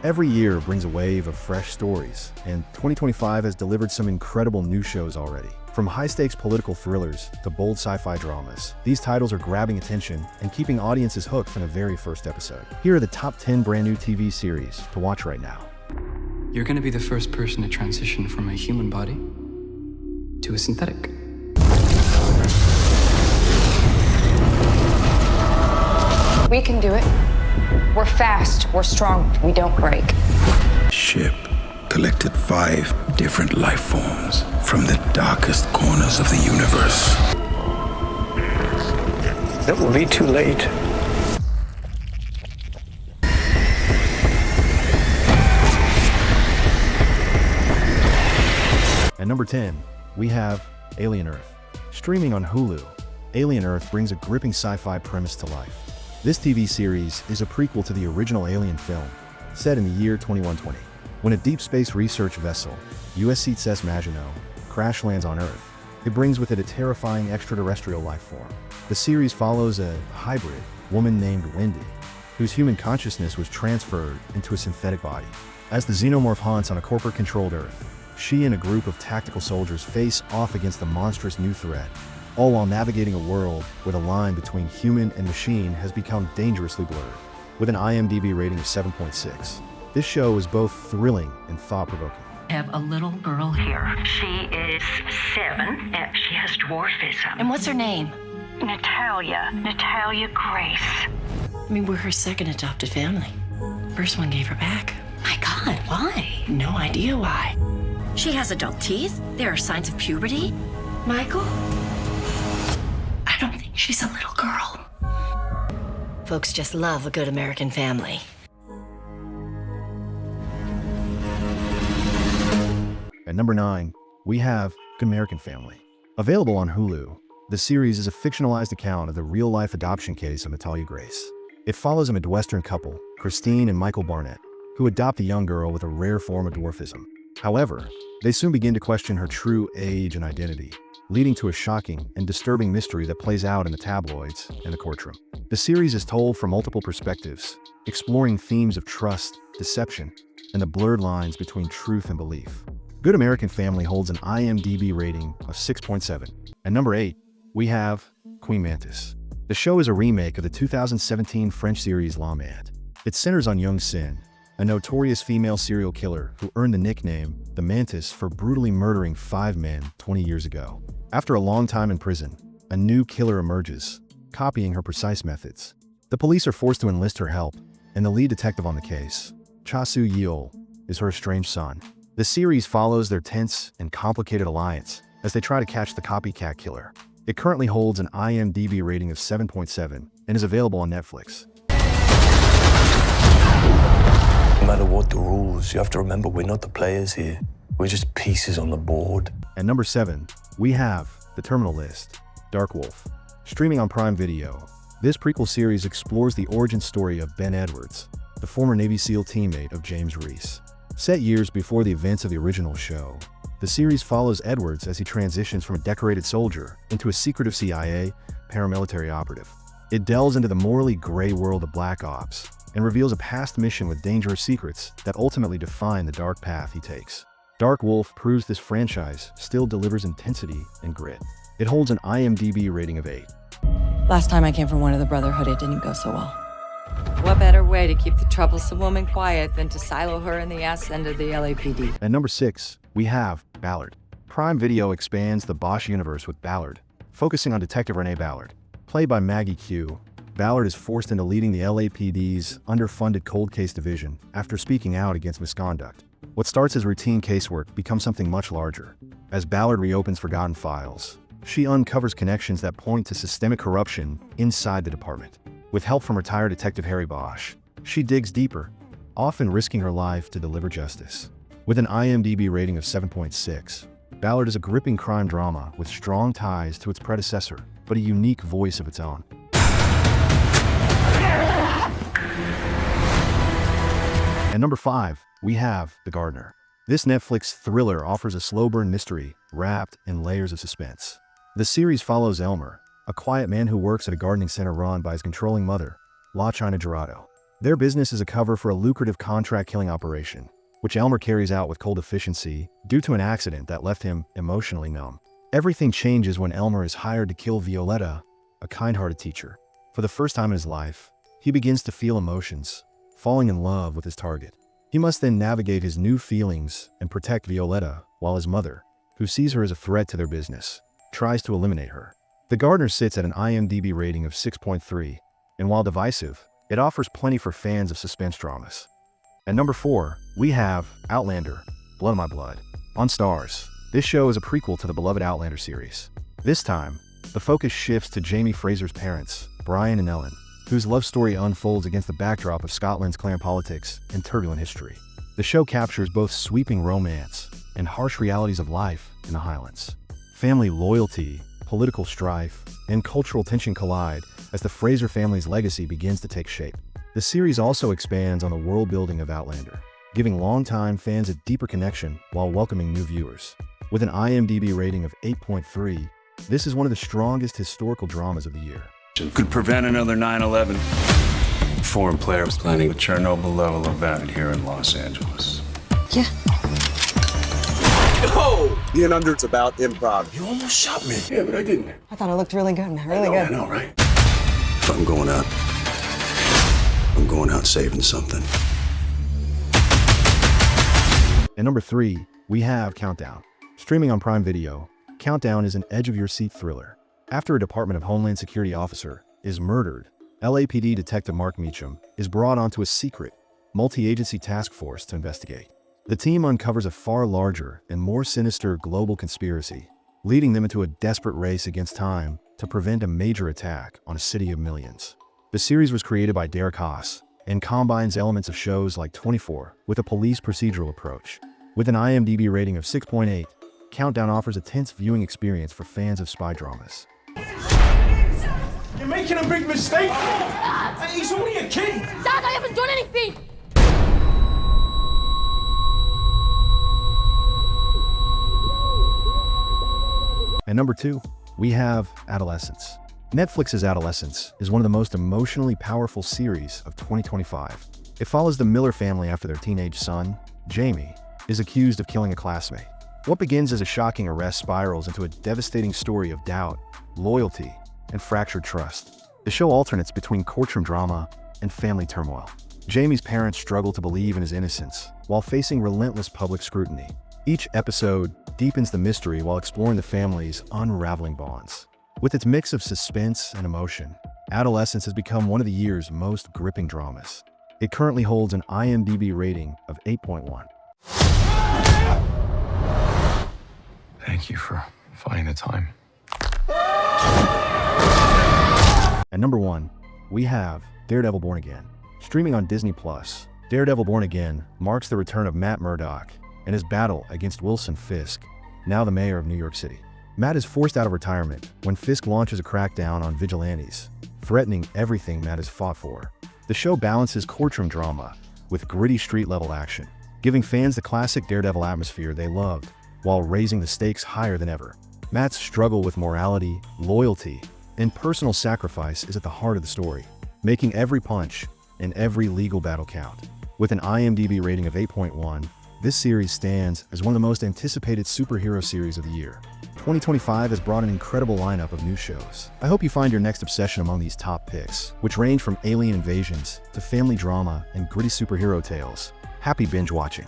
Every year brings a wave of fresh stories, and 2025 has delivered some incredible new shows already. From high-stakes political thrillers to bold sci-fi dramas, these titles are grabbing attention and keeping audiences hooked from the very first episode. Here are the top 10 brand new TV series to watch right now. You're going to be the first person to transition from a human body to a synthetic. We can do it. We're fast, we're strong, we don't break. Ship collected 5 different life forms from the darkest corners of the universe. It will be too late. At number 10, we have Alien Earth. Streaming on Hulu, Alien Earth brings a gripping sci-fi premise to life. This TV series is a prequel to the original Alien film, set in the year 2120. When a deep space research vessel, USS Maginot, crash lands on Earth, it brings with it a terrifying extraterrestrial life form. The series follows a hybrid woman named Wendy, whose human consciousness was transferred into a synthetic body. As the xenomorph haunts on a corporate-controlled Earth, she and a group of tactical soldiers face off against the monstrous new threat, all while navigating a world where the line between human and machine has become dangerously blurred. With an IMDb rating of 7.6, this show is both thrilling and thought-provoking. I have a little girl here. She is 7, and she has dwarfism. And what's her name? Natalia Grace. I mean, we're her second adopted family. First one gave her back. My God, why? No idea why. She has adult teeth. There are signs of puberty. Michael? I don't think she's a little girl. Folks just love a good American family. At number 9, we have Good American Family. Available on Hulu, the series is a fictionalized account of the real-life adoption case of Natalia Grace. It follows a Midwestern couple, Christine and Michael Barnett, who adopt a young girl with a rare form of dwarfism. However, they soon begin to question her true age and identity, leading to a shocking and disturbing mystery that plays out in the tabloids and the courtroom. The series is told from multiple perspectives, exploring themes of trust, deception, and the blurred lines between truth and belief. Good American Family holds an IMDb rating of 6.7. At number 8, we have Queen Mantis. The show is a remake of the 2017 French series L'Amante. It centers on young Sin, a notorious female serial killer who earned the nickname the Mantis for brutally murdering 5 men 20 years ago. After a long time in prison, a new killer emerges, copying her precise methods. The police are forced to enlist her help, and the lead detective on the case, Cha Soo-yeol, is her estranged son. The series follows their tense and complicated alliance as they try to catch the copycat killer. It currently holds an IMDb rating of 7.7 and is available on Netflix. No matter what the rules, you have to remember we're not the players here. We're just pieces on the board. At number 7, we have The Terminal List, Dark Wolf. Streaming on Prime Video, this prequel series explores the origin story of Ben Edwards, the former Navy SEAL teammate of James Reese. Set years before the events of the original show, the series follows Edwards as he transitions from a decorated soldier into a secretive CIA paramilitary operative. It delves into the morally gray world of Black Ops and reveals a past mission with dangerous secrets that ultimately define the dark path he takes. Dark Wolf proves this franchise still delivers intensity and grit. It holds an IMDb rating of 8. Last time I came from one of the Brotherhood, it didn't go so well. What better way to keep the troublesome woman quiet than to silo her in the ass end of the LAPD? At number 6, we have Ballard. Prime Video expands the Bosch universe with Ballard, focusing on Detective Renee Ballard. Played by Maggie Q, Ballard is forced into leading the LAPD's underfunded cold case division after speaking out against misconduct. What starts as routine casework becomes something much larger. As Ballard reopens forgotten files, she uncovers connections that point to systemic corruption inside the department. With help from retired Detective Harry Bosch, she digs deeper, often risking her life to deliver justice. With an IMDb rating of 7.6, Ballard is a gripping crime drama with strong ties to its predecessor, but a unique voice of its own. At number 5, we have The Gardener. This Netflix thriller offers a slow-burn mystery wrapped in layers of suspense. The series follows Elmer, a quiet man who works at a gardening center run by his controlling mother, La China Gerardo. Their business is a cover for a lucrative contract killing operation, which Elmer carries out with cold efficiency due to an accident that left him emotionally numb. Everything changes when Elmer is hired to kill Violetta, a kind-hearted teacher. For the first time in his life, he begins to feel emotions, falling in love with his target. He must then navigate his new feelings and protect Violetta, while his mother, who sees her as a threat to their business, tries to eliminate her. The Gardener sits at an IMDb rating of 6.3, and while divisive, it offers plenty for fans of suspense dramas. At number 4, we have Outlander, Blood of My Blood. On Starz, this show is a prequel to the beloved Outlander series. This time, the focus shifts to Jamie Fraser's parents, Brian and Ellen, whose love story unfolds against the backdrop of Scotland's clan politics and turbulent history. The show captures both sweeping romance and harsh realities of life in the Highlands. Family loyalty, political strife, and cultural tension collide as the Fraser family's legacy begins to take shape. The series also expands on the world building of Outlander, giving longtime fans a deeper connection while welcoming new viewers. With an IMDb rating of 8.3, this is one of the strongest historical dramas of the year. Could prevent another 9/11. Foreign player was planning a Chernobyl-level event here in Los Angeles. Yeah. Oh! Being under, it's about improv. You almost shot me. Yeah, but I didn't. I thought it looked really good, man. Really I good. know, right? If I'm going out saving something. At number 3, we have Countdown. Streaming on Prime Video, Countdown is an edge-of-your-seat thriller. After a Department of Homeland Security officer is murdered, LAPD Detective Mark Meacham is brought onto a secret, multi-agency task force to investigate. The team uncovers a far larger and more sinister global conspiracy, leading them into a desperate race against time to prevent a major attack on a city of millions. The series was created by Derek Haas and combines elements of shows like 24 with a police procedural approach. With an IMDb rating of 6.8, Countdown offers a tense viewing experience for fans of spy dramas. You're making a big mistake! He's only a kid! Dad, I haven't done anything! At number 2, we have Adolescence. Netflix's Adolescence is one of the most emotionally powerful series of 2025. It follows the Miller family after their teenage son, Jamie, is accused of killing a classmate. What begins as a shocking arrest spirals into a devastating story of doubt, loyalty, and fractured trust. The show alternates between courtroom drama and family turmoil. Jamie's parents struggle to believe in his innocence while facing relentless public scrutiny. Each episode deepens the mystery while exploring the family's unraveling bonds. With its mix of suspense and emotion, Adolescence has become one of the year's most gripping dramas. It currently holds an IMDb rating of 8.1. Thank you for finding the time. At number 1, we have Daredevil Born Again. Streaming on Disney+, Daredevil Born Again marks the return of Matt Murdock and his battle against Wilson Fisk, now the mayor of New York City. Matt is forced out of retirement when Fisk launches a crackdown on vigilantes, threatening everything Matt has fought for. The show balances courtroom drama with gritty street-level action, giving fans the classic Daredevil atmosphere they loved, while raising the stakes higher than ever. Matt's struggle with morality, loyalty, and personal sacrifice is at the heart of the story, making every punch and every legal battle count. With an IMDb rating of 8.1, this series stands as one of the most anticipated superhero series of the year. 2025 has brought an incredible lineup of new shows. I hope you find your next obsession among these top picks, which range from alien invasions to family drama and gritty superhero tales. Happy binge watching.